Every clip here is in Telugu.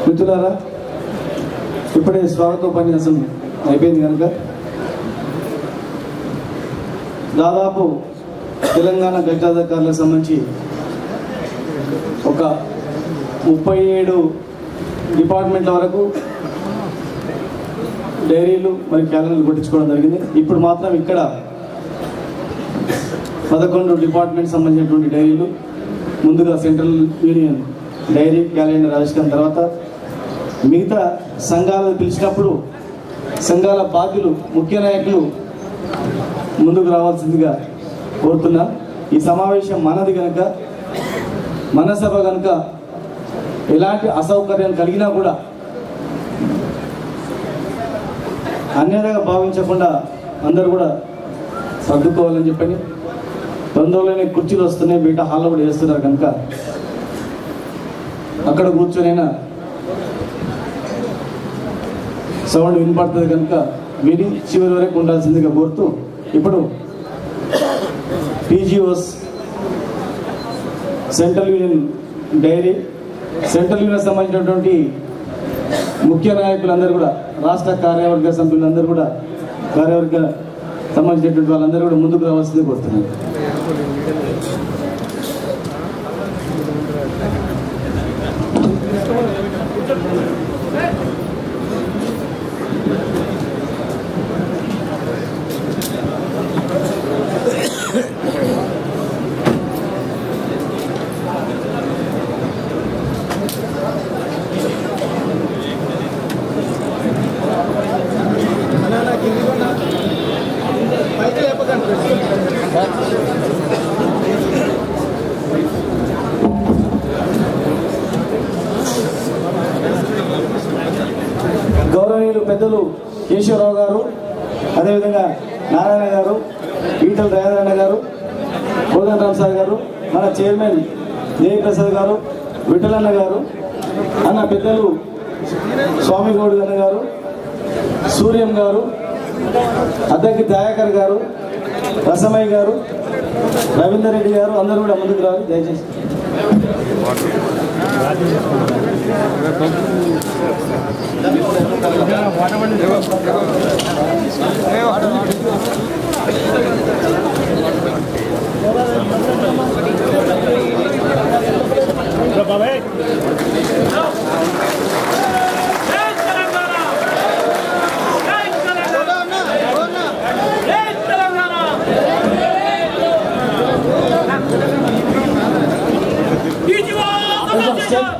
మిత్రులారా, ఇప్పుడే స్వాగతోపన్యాసం అయిపోయింది కనుక దాదాపు తెలంగాణ గజాధికారులకు సంబంధించి ఒక 37 డిపార్ట్మెంట్ల వరకు డైరీలు మరి క్యాలెండర్లు కొట్టించుకోవడం జరిగింది. ఇప్పుడు మాత్రం ఇక్కడ 11 డిపార్ట్మెంట్ సంబంధించినటువంటి డైరీలు ముందుగా సెంట్రల్ యూనియన్ డైరీ క్యాలెండర్ ఆవిష్కరణ తర్వాత మిగతా సంఘాలు పిలిచినప్పుడు సంఘాల బాధ్యులు ముఖ్య నాయకులు ముందుకు రావాల్సిందిగా కోరుతున్నా. ఈ సమావేశం మనది కనుక, మన సభ కనుక ఎలాంటి అసౌకర్యం కలిగినా కూడా అన్యతగా భావించకుండా అందరూ కూడా సర్దుకోవాలని చెప్పని, తొందరలోనే కుర్చీలు వస్తున్నాయి, బయట హాల్లో కూడా వేస్తున్నారు కనుక అక్కడ కూర్చొనైనా సౌండ్ వినపడుతుంది కనుక విని చివరి వరకు ఉండాల్సిందిగా కోరుతూ, ఇప్పుడు పీజీఓస్ central union dairy central union సంబంధించినటువంటి ముఖ్య నాయకులందరూ కూడా, రాష్ట్ర కార్యవర్గ సభ్యులందరూ కూడా, కార్యవర్గ సంబంధించినటువంటి వాళ్ళందరూ కూడా ముందుకు రావాల్సిందే కోరుతున్నాను. గౌరవనీయులు పెద్దలు కేశవరావు గారు, అదేవిధంగా నారాయణ గారు, ఈటల రాజేంద్రన్న గారు, కోదండ రామసాగర్ గారు, మన చైర్మన్ జయప్రసాద్ గారు, విఠలన్న గారు, అన్న పెద్దలు స్వామి గౌడ్ అన్న గారు, సూర్యం గారు, అద్దకి దయాకర్ గారు, రసమయ్య గారు, రవీందర్ రెడ్డి గారు, అందరూ కూడా ముందుకు రావాలి దయచేసి.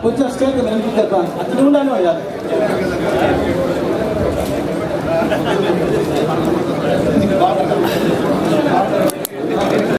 కొంచెం స్టేట్ అట్లా ఉండాలి.